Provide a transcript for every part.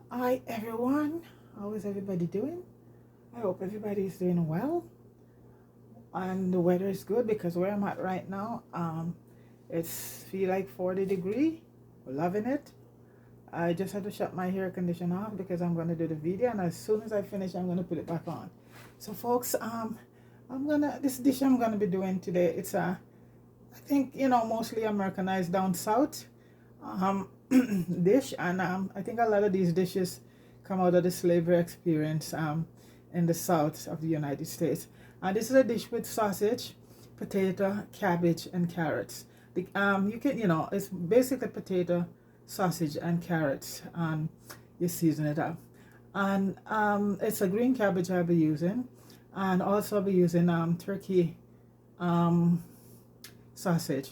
Hi everyone, how is everybody doing? I hope everybody is doing well and the weather is good because where I'm at right now, it's feel like 40 degree. Loving it. I just had to shut my air conditioner off because I'm going to do the video, and as soon as I finish I'm going to put it back on. So folks, this dish I'm going to be doing today, it's a, I think, mostly Americanized down south dish, and I think a lot of these dishes come out of the slavery experience in the south of the United States. And this is a dish with sausage, potato, cabbage, and carrots. You can, it's basically potato, sausage, and carrots, and you season it up. And it's a green cabbage I'll be using, and also I'll be using turkey sausage,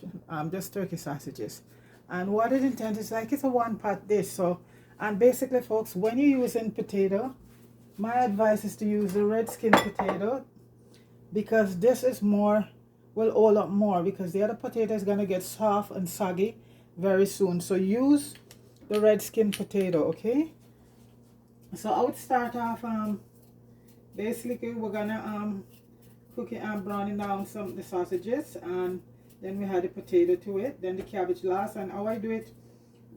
just turkey sausages. And what it intends is like it's a one pot dish. So, and basically folks, when you're using potato, my advice is to use the red skin potato, because this is more, will hold up more, because the other potato is going to get soft and soggy very soon. So use the red skin potato, okay? So I would start off, basically we're gonna cook it and browning down some of the sausages, and then we add the potato to it, then the cabbage last. And how I do it,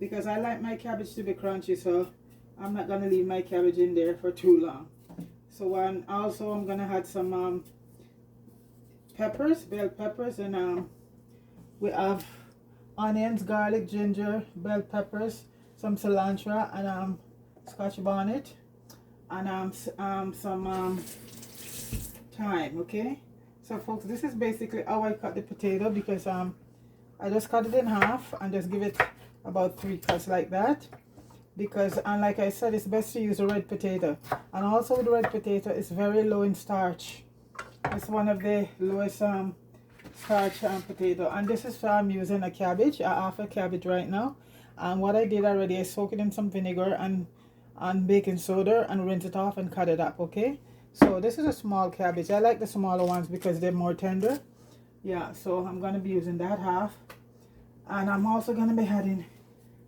because I like my cabbage to be crunchy, so I'm not gonna leave my cabbage in there for too long. So also I'm gonna add some peppers, bell peppers, and we have onions, garlic, ginger, bell peppers, some cilantro, and scotch bonnet, and some thyme. Okay, so folks, this is basically how I cut the potato, because I just cut it in half and just give it about 3 cuts like that, because, and like I said, it's best to use a red potato. And also with the red potato, it's very low in starch. It's one of the lowest starch potato. And this is I'm using a cabbage, half a cabbage right now. And what I did already, I soak it in some vinegar and baking soda and rinse it off and cut it up. Okay, so this is a small cabbage. I like the smaller ones because they're more tender. Yeah, so I'm gonna be using that half, and I'm also gonna be adding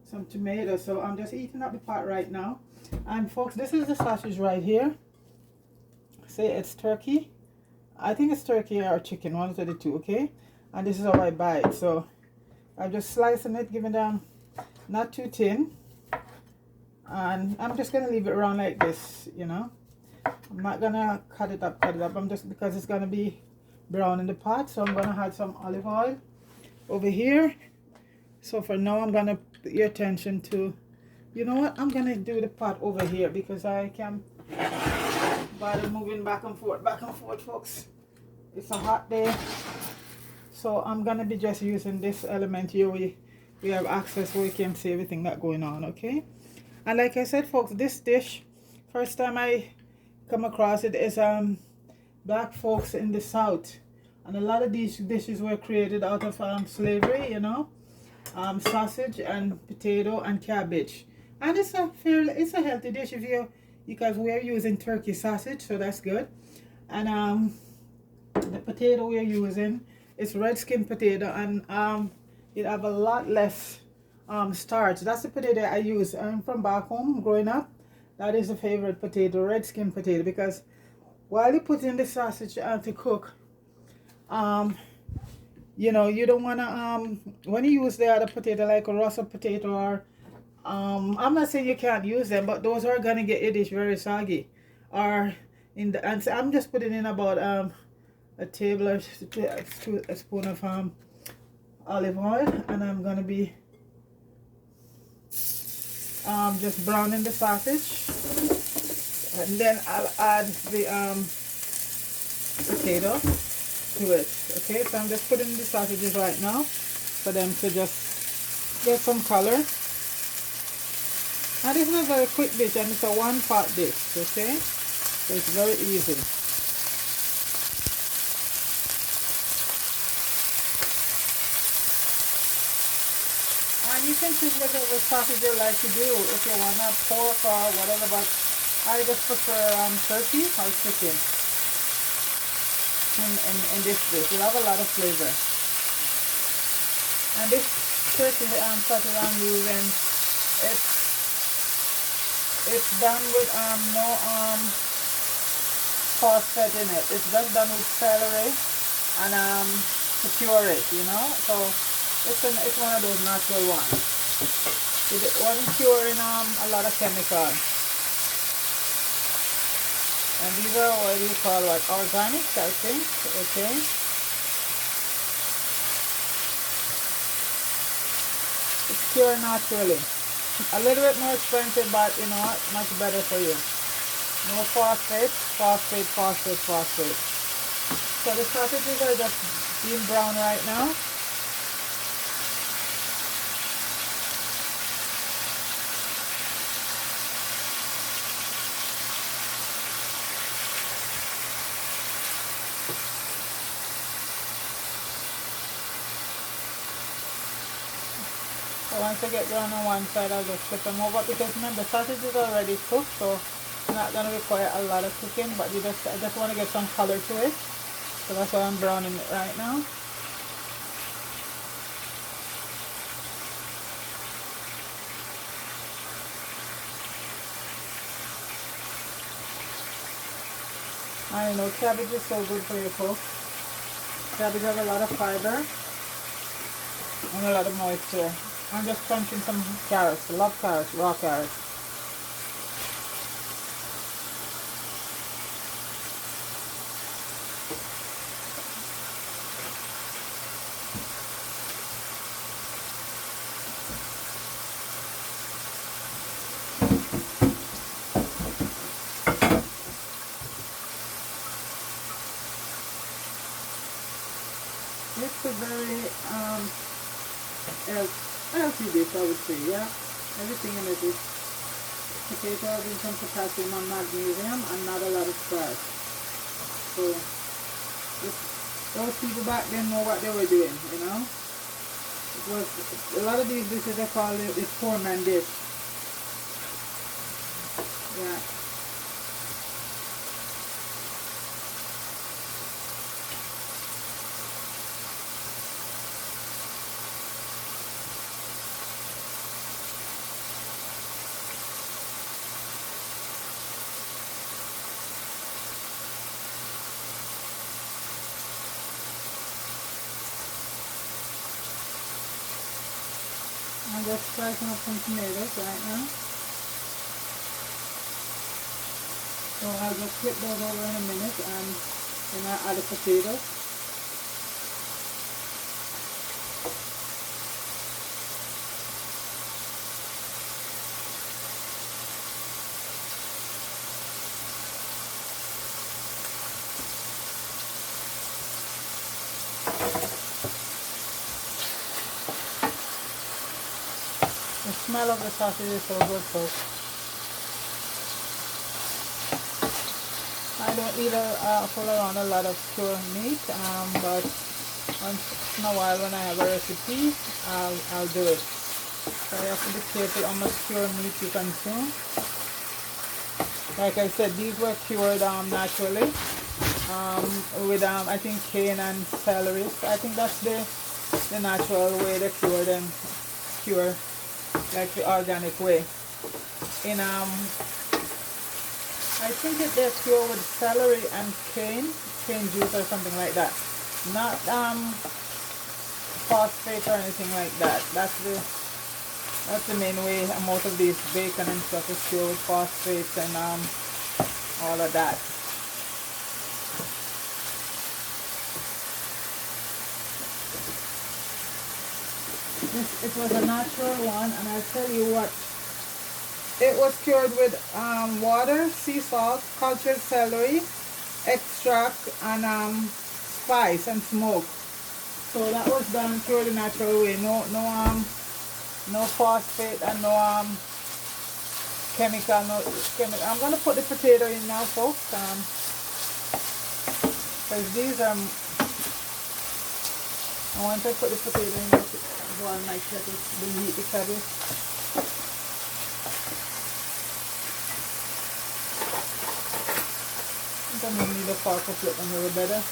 some tomatoes. So I'm just eating up the pot right now. And folks, this is the sausage right here. Say it's turkey. I think it's turkey or chicken, one of the two. Okay, and this is how I buy it. So I'm just slicing it, giving them not too thin, and I'm just gonna leave it around like this. I'm not gonna cut it up. I'm just, because it's gonna be brown in the pot, so I'm gonna add some olive oil over here. So for now, I'm gonna put your attention to, you know what, I'm gonna do the pot over here because I can bother moving back and forth, folks. It's a hot day, so I'm gonna be just using this element here. We have access where we can see everything that's going on. Okay, and like I said, folks, this dish, first time I come across it is black folks in the south, and a lot of these dishes were created out of slavery, sausage and potato and cabbage. And it's a healthy dish if you, because we're using turkey sausage, so that's good. And the potato we're using is red skin potato, and it have a lot less starch. That's the potato I use from back home growing up. That is a favorite potato, red skin potato, because while you put in the sausage to cook, you don't want to, when you use the other potato, like a russet potato, or, I'm not saying you can't use them, but those are going to get your dish very soggy. Or, and so I'm just putting in about a table or a spoon of olive oil, and I'm going to be just browning the sausage, and then I'll add the potato to it. Okay, so I'm just putting the sausages right now for them to just get some color. And this is a very quick dish, and it's a one pot dish. Okay, so it's very easy. And you can choose whatever sausage you like to do, if you want pork or whatever, but I just prefer turkey or chicken in this dish. It have a lot of flavor. And this turkey sausage I'm using, it's done with no phosphate in it. It's just done with celery and to cure it, you know. So it's one of those natural ones. It wasn't curing a lot of chemical. And these are what you call what, organic, I think. Okay. It's cured naturally. A little bit more expensive, but you know what, much better for you. No phosphate, phosphate, phosphate, phosphate. So the sausages are just being brown right now. So once I get brown on one side, I'll just flip them over, because remember, sausage is already cooked, so it's not going to require a lot of cooking, but I just want to get some color to it. So that's why I'm browning it right now. I know cabbage is so good for you folks. Cabbage has a lot of fiber and a lot of moisture. I'm just crunching some carrots. I love carrots, raw carrots. It's a very healthy dish, I would say, yeah. Everything in it is potatoes and some potassium and magnesium and not a lot of starch. So those people back then know what they were doing, you know. It was a lot of these dishes they call it this poor man dish. Yeah. I'm just slicing up some tomatoes right now. So I'll just flip those over in a minute and then I'll add the potatoes. The smell of the sausage is so good, folks. I don't eat full around a lot of pure meat, but once in a while when I have a recipe, I'll do it. So you have to be careful how much pure meat you consume. Like I said, these were cured naturally with I think cane and celery. I think that's the natural way they cure them. Cure. Like the organic way. In I think they're cured with celery and cane juice or something like that. Not phosphate or anything like that. That's the main way most of these bacon and stuff is cured with phosphates and all of that. It was a natural one, and I'll tell you what, it was cured with water, sea salt, cultured celery, extract, and spice and smoke. So that was done through the natural way. No phosphate and no chemical. I'm gonna put the potato in now, folks, because these are. And once I put the potato in, go on my cabbage, then heat the cabbage. I think I need a fork to flip them a little better.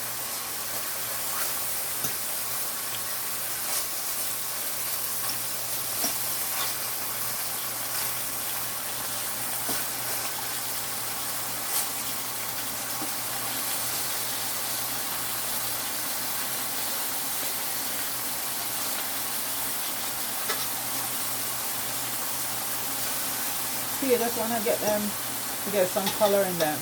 crispy. You just want to get them to get some color in them.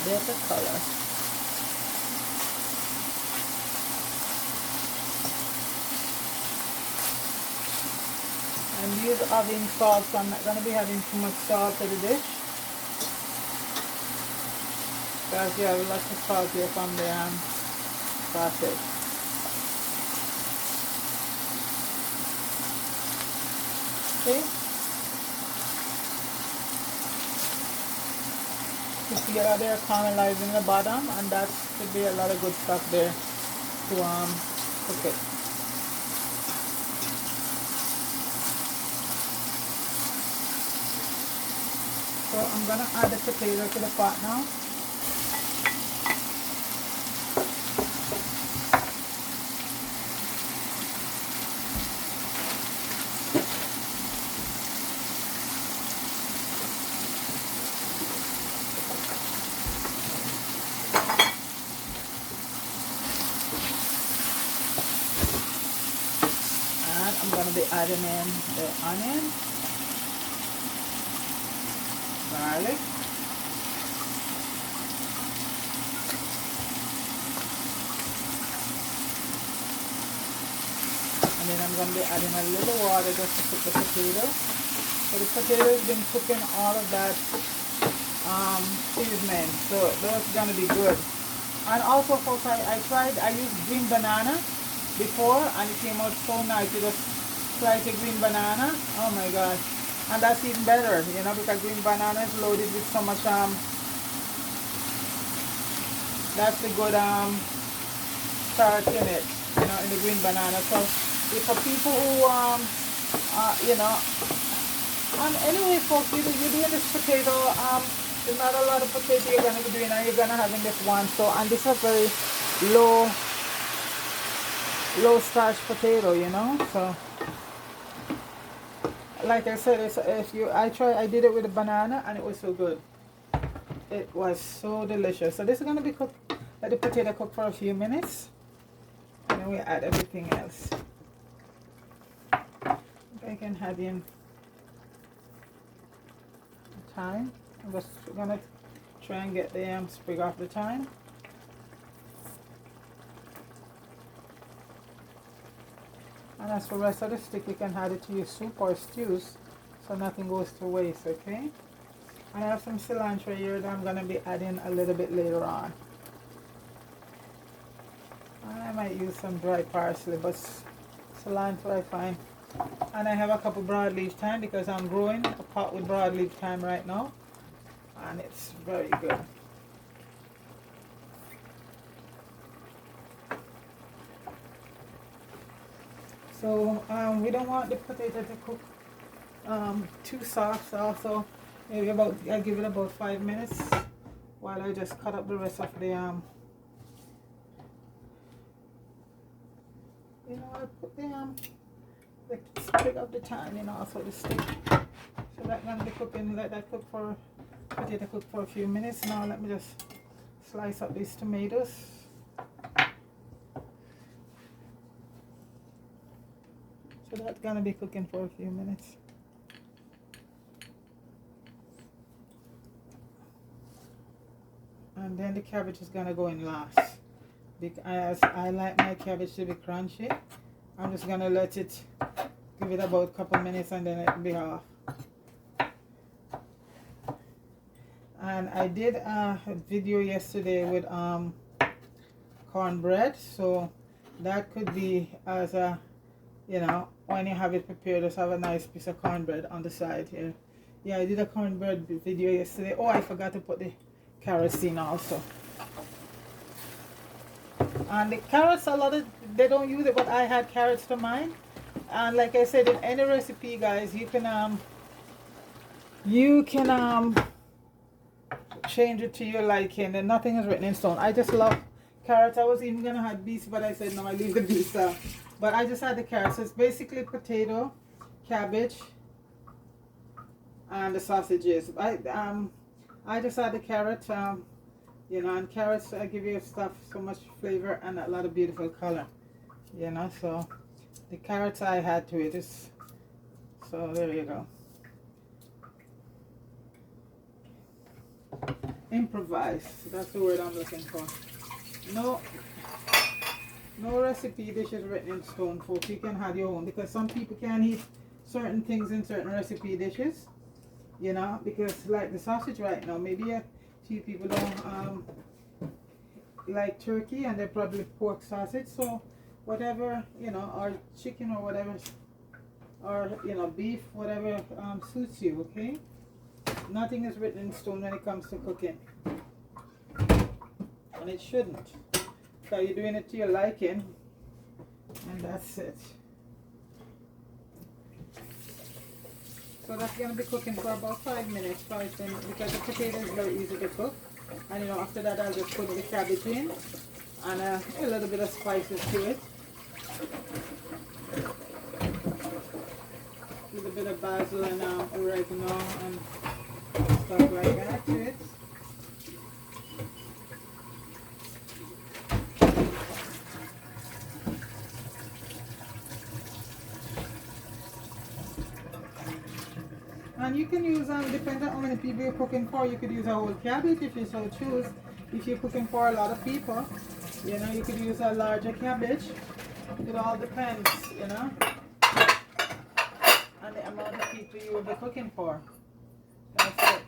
Bit of color. And these are having salt, so I'm not going to be having too much salt to the dish. Because you have lots of salt here from the sausage. Okay. You see how they're caramelizing the bottom, and that should be a lot of good stuff there to cook it. So I'm gonna add the potato to the pot now. I'm going to be adding in the onion, garlic, and then I'm going to be adding a little water just to cook the potato. So the potato has been cooking all of that seasoning, so that's going to be good. And also, folks, I used green banana before, and it came out so nice. You just slice a green banana, oh my gosh, and that's even better, you know, because green banana is loaded with so much that's the good starch in it, you know, in the green banana. So if for people who you know, and anyway, folks, you're doing this potato, there's not a lot of potato you're going to be doing, and you're going to have in this one. So, and this is a very low starch potato, you know. So like I said, I did it with a banana, and it was so good. It was so delicious. So this is going to be cooked, let the potato cook for a few minutes, and then we add everything else. I can add in thyme. I'm just going to try and get the sprig off the thyme. And as for the rest of the stick, you can add it to your soup or stews, so nothing goes to waste, okay? And I have some cilantro here that I'm going to be adding a little bit later on. And I might use some dry parsley, but cilantro I find. And I have a couple broadleaf thyme because I'm growing a pot with broadleaf thyme right now, and it's very good. So we don't want the potato to cook too soft. So maybe I give it about 5 minutes while I just cut up the rest of the you know, I put the sprig of the thyme, you know, also the stick. So that's gonna be cooking. Let that potato cook for a few minutes. Now let me just slice up these tomatoes. So that's gonna be cooking for a few minutes. And then the cabbage is gonna go in last, because I like my cabbage to be crunchy. I'm just gonna let it, give it about a couple minutes, and then it'll be off. And I did a video yesterday with cornbread, so that could be as a, you know, when you have it prepared, just have a nice piece of cornbread on the side here. Yeah, I did a cornbread video yesterday. Oh, I forgot to put the carrots in also. And the carrots, a lot of, they don't use it, but I had carrots to mine. And like I said, in any recipe, guys, you can change it to your liking, and nothing is written in stone. I just love carrots. I was even gonna have beets, but I said no, I leave the beets out. But I just had the carrots. So it's basically potato, cabbage, and the sausages. I just had the carrot You know, and carrots give you stuff so much flavor and a lot of beautiful color. You know, so the carrots I had to it is, so there you go. Improvise, that's the word I'm looking for. No recipe dish is written in stone, folks. You can have your own, because some people can't eat certain things in certain recipe dishes, you know, because like the sausage right now, maybe a few people don't like turkey and they probably pork sausage, so whatever, you know, or chicken or whatever, or you know, beef, whatever suits you. Okay, nothing is written in stone when it comes to cooking, and it shouldn't. So you're doing it to your liking, and that's it. So that's going to be cooking for about 5 minutes, 5 10 minutes, because the potato is very easy to cook. And you know, after that I'll just put the cabbage in and a little bit of spices to it. A little bit of basil and oregano and stuff like that to it. And you can use, depending on how many people you're cooking for, you could use a whole cabbage if you so choose. If you're cooking for a lot of people, you know, you could use a larger cabbage. It all depends, you know, on the amount of people you will be cooking for. That's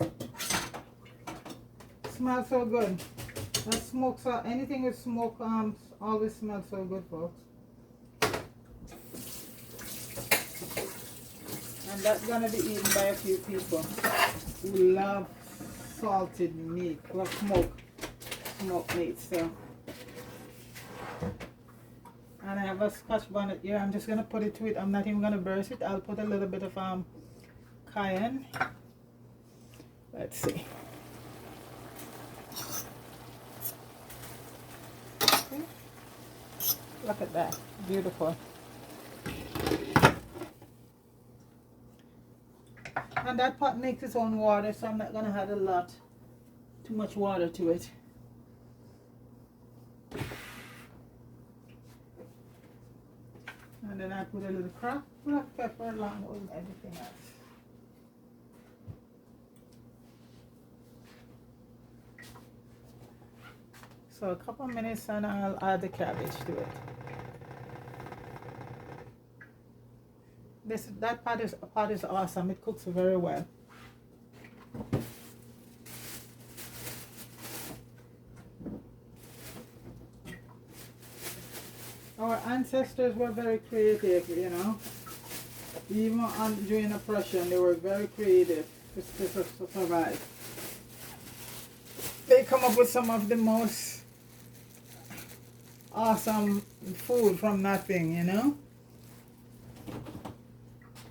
it. Smells so good. That smoke, so anything with smoke always smells so good, folks. And that's gonna be eaten by a few people who love salted meat or smoked meat. So, and I have a Scotch bonnet here. I'm just gonna put it to it. I'm not even gonna burst it. I'll put a little bit of cayenne. Let's see. Okay. Look at that, beautiful. And that pot makes its own water, so I'm not going to add too much water to it. And then I put a little black pepper along with everything else. So a couple of minutes and I'll add the cabbage to it. That pot is awesome. It cooks very well. Our ancestors were very creative, you know. Even during oppression, they were very creative to survive. They come up with some of the most awesome food from nothing, you know.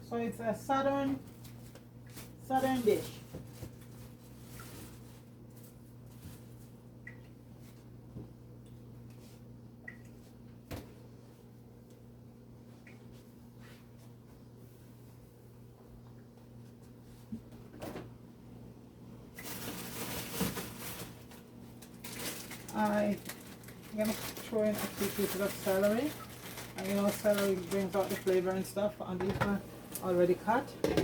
So it's a southern dish. I'm gonna throw in a few pieces of celery, and you know, celery brings out the flavor and stuff. And these are already cut, so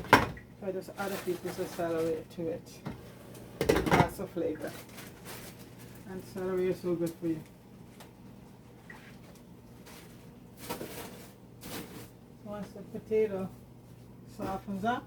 I just add a few pieces of celery to it. Lots of flavor, and celery is so good for you. Once the potato softens up,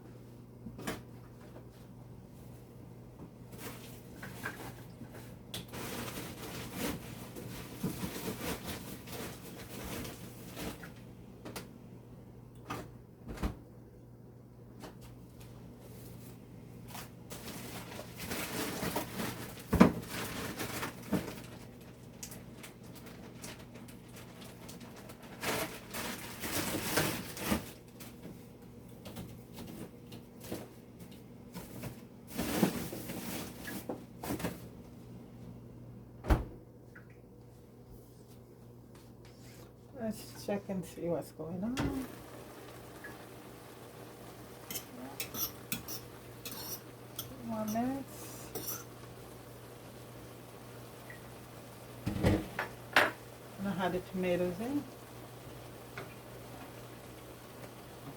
let's check and see what's going on. 1 minute. And I had the tomatoes in.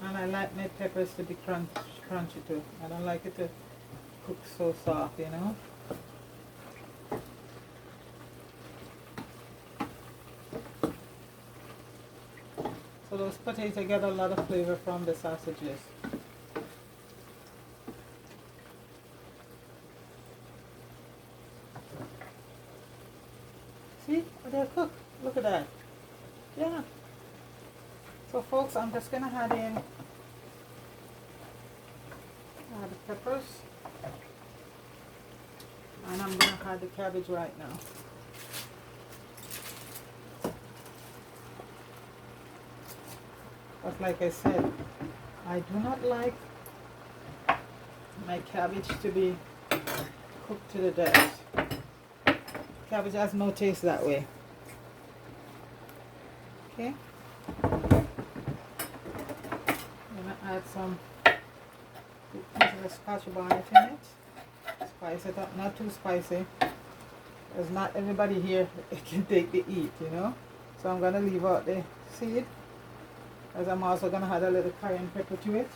And I like my peppers to be crunchy too. I don't like it to cook so soft, you know. So those potatoes get a lot of flavor from the sausages. See, they're cooked. Look at that. Yeah. So folks, I'm just gonna add in the peppers, and I'm gonna add the cabbage right now. But like I said, I do not like my cabbage to be cooked to the death. Cabbage has no taste that way. Okay. I'm gonna add some pieces of scotch bonnet in it. Spice it up, not too spicy, because not everybody here can take the heat, you know. So I'm gonna leave out the seed, as I'm also gonna add a little cayenne pepper to it.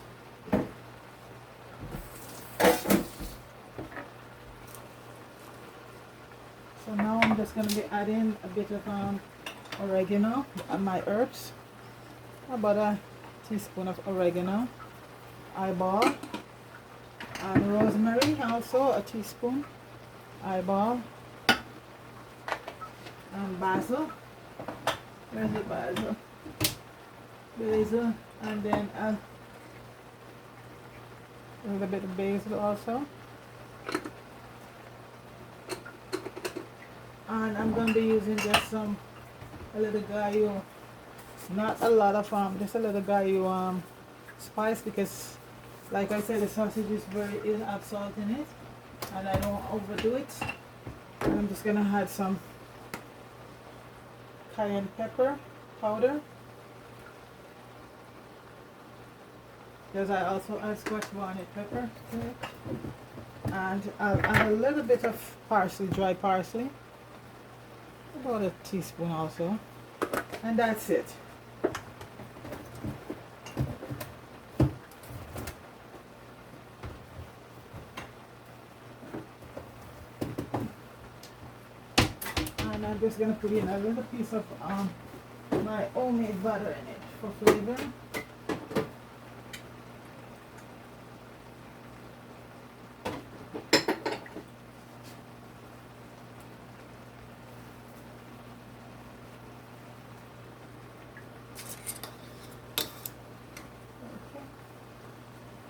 So now I'm just gonna be adding a bit of oregano and my herbs. About a teaspoon of oregano, eyeball, and rosemary, also a teaspoon, eyeball, and basil. Where's the basil? Basil, and then a little bit of basil also. And I'm going to be using just a little GAYO, not a lot of just a little GAYO spice, because like I said, the sausage is it have salt in it, and I don't overdo it. And I'm just going to add some cayenne pepper powder, because I also add scotch bonnet pepper to it. And I'll add a little bit of parsley, dry parsley, about a teaspoon also, and that's it. And I'm just going to put in a little piece of my homemade butter in it for flavor.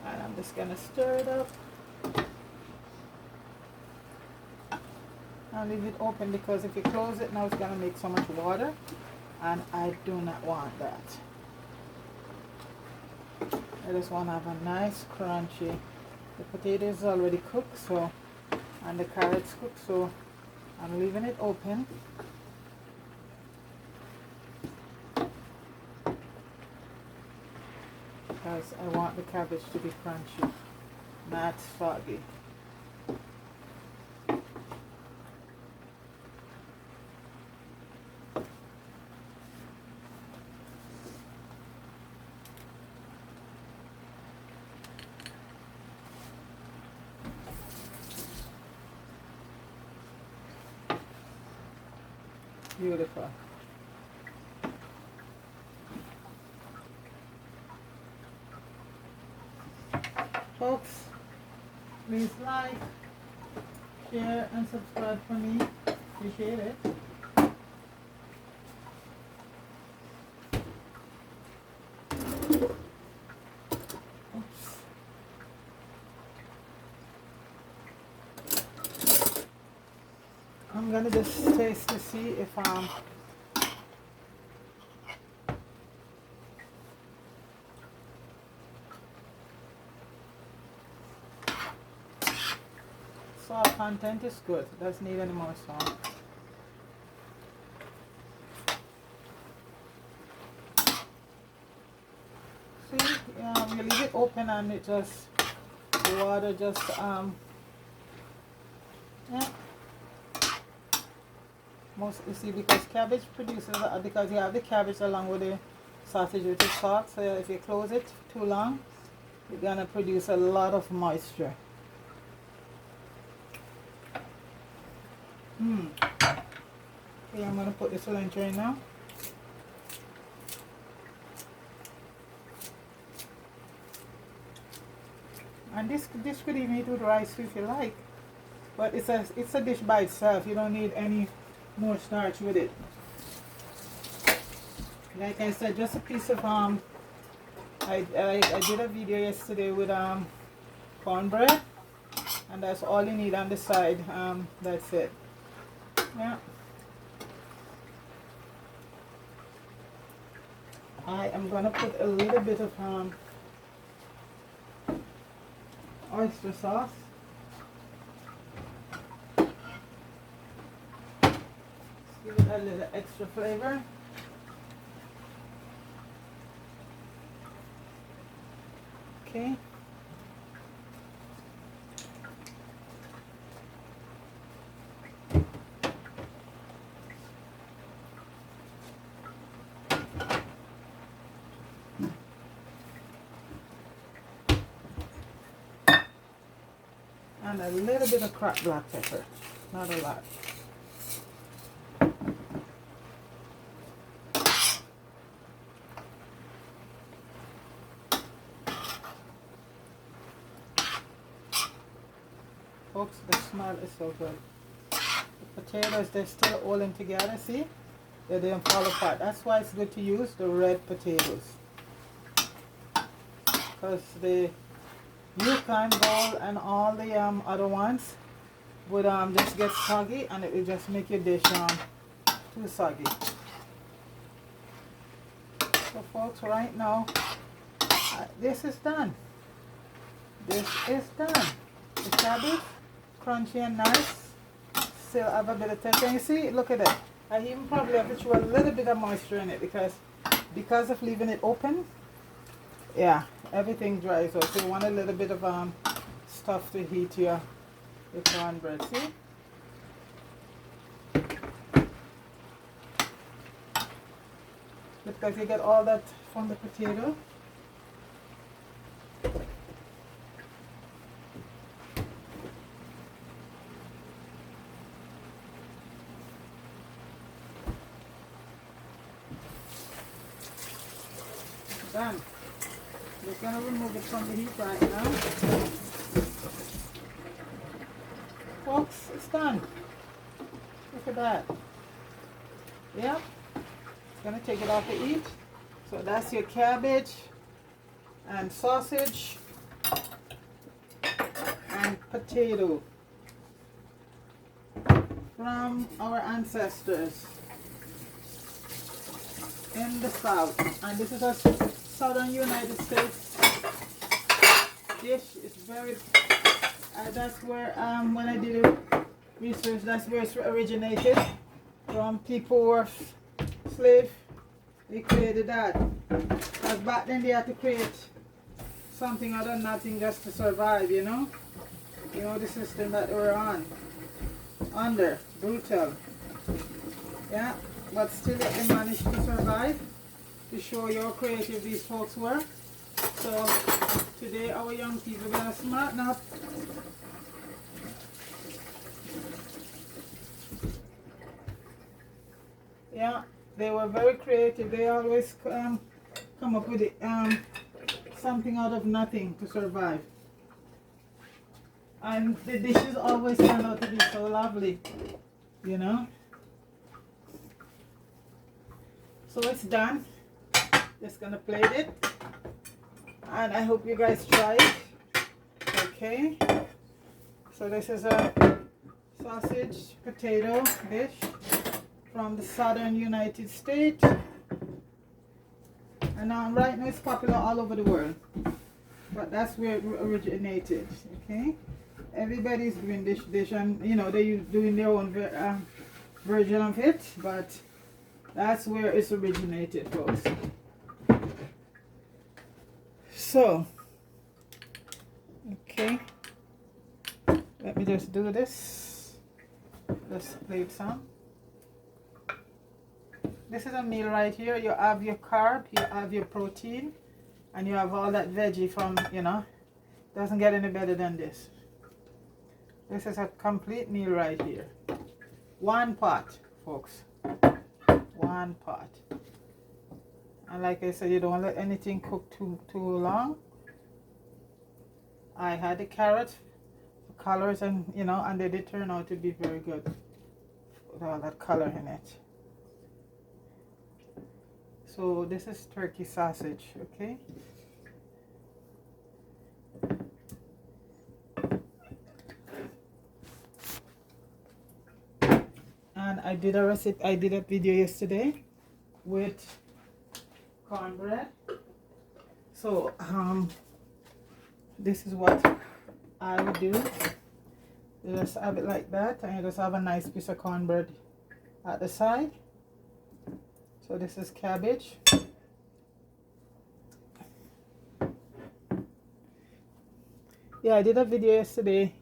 And I'm just going to stir it up. I'll leave it open, because if you close it now, it's going to make so much water, and I do not want that. I just want to have a nice crunchy. The potato is already cooked, so, and the carrots cooked, so I'm leaving it open. Because I want the cabbage to be crunchy, not soggy. Beautiful. Folks, please like, share, and subscribe for me. Appreciate it. Oops. I'm gonna just taste to see if salt content is good. Doesn't need any more salt. See, you leave it open and it just, the water just Yeah. Most, you see, because cabbage produces, because you have the cabbage along with the sausage with the salt, so if you close it too long, you're gonna produce a lot of moisture. Okay, I'm gonna put the cilantro in now. And this could even eat with rice if you like, but it's a dish by itself. You don't need any more starch with it. Like I said, just a piece of I did a video yesterday with cornbread, and that's all you need on the side. That's it. Yeah. I am gonna put a little bit of oyster sauce. Give it a little extra flavor. Okay. And a little bit of cracked black pepper, not a lot. Folks, the smell is so good. The potatoes, they're still all in together, see? They didn't fall apart. That's why it's good to use the red potatoes. Because the Yukon bowl and all the other ones would just get soggy, and it will just make your dish too soggy. So folks, right now, this is done. This is done. The cabbage, crunchy and nice. Still have a bit of texture. You see, look at it. I even probably have to throw a little bit of moisture in it because of leaving it open. Yeah, everything dries out. So you want a little bit of stuff to heat your cornbread. See? Because you get all that from the potato. Done. We're going to remove it from the heat right now. Folks, it's done. Look at that. Yep. Going to take it off the heat. So that's your cabbage and sausage and potato from our ancestors in the South. And this is a Southern United States dish. It's very that's where when I did research, that's where it originated from. People who were slave, they created that. Because back then they had to create something other than nothing just to survive, you know the system that they were under, brutal. Yeah, but still they managed to survive. To show you how creative these folks were. So today our young people are smart enough Yeah, they were very creative. They always come up with it, something out of nothing to survive. And the dishes always turn out to be so lovely, you know. So it's done. Just gonna plate it. And I hope you guys try it. Okay. So this is a sausage potato dish from the southern United States. And right now it's popular all over the world. But that's where it originated. Okay. Everybody's doing this dish, and you know they're doing their own version of it, but that's where it's originated, folks. So, okay, let me just do this. just plate some. This is a meal right here. You have your carb, you have your protein, and you have all that veggie from, you know, doesn't get any better than this. This is a complete meal right here. One pot, folks. One pot. And like I said, you don't let anything cook too long. I had the carrots, the colors, and you know, and they did turn out to be very good with all that color in it. So this is turkey sausage, okay? And I did a recipe, I did a video yesterday with cornbread. So this is what I would do. You just have it like that, and you just have a nice piece of cornbread at the side. So this is cabbage. Yeah, I did a video yesterday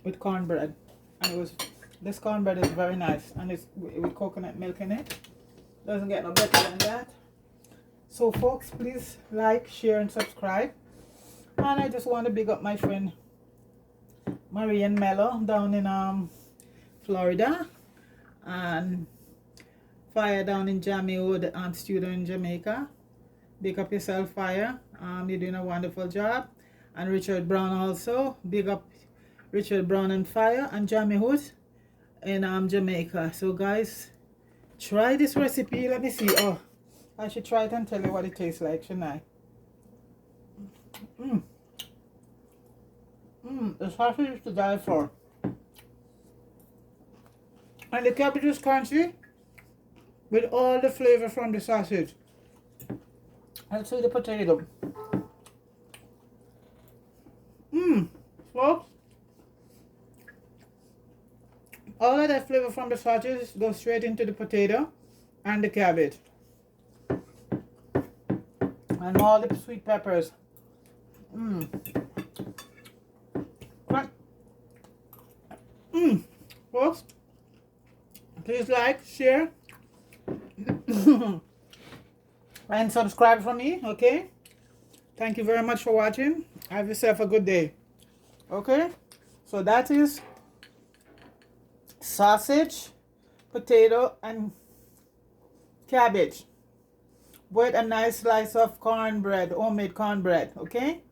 with cornbread, and it was, this cornbread is very nice, and it's with coconut milk in it. Doesn't get no better than that. So folks, please like, share, and subscribe. And I just want to big up my friend Marie and Mello down in Florida, and Fire down in Jamaica, the student in Jamaica. Big up yourself, Fire. You're doing a wonderful job. And Richard Brown also. Big up Richard Brown and Fire and Jamie Hood in Jamaica. So guys, try this recipe. Let me see. Oh, I should try it and tell you what it tastes like, shouldn't I? The sausage is to die for. And the cabbage is crunchy with all the flavor from the sausage. Let's see the potato. Folks, all of that flavor from the sausage goes straight into the potato and the cabbage. And all the sweet peppers. Folks, please like, share, and subscribe for me, okay? Thank you very much for watching. Have yourself a good day, okay? So that is sausage, potato, and cabbage with a nice slice of cornbread, homemade cornbread, okay?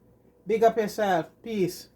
Big up yourself. Peace.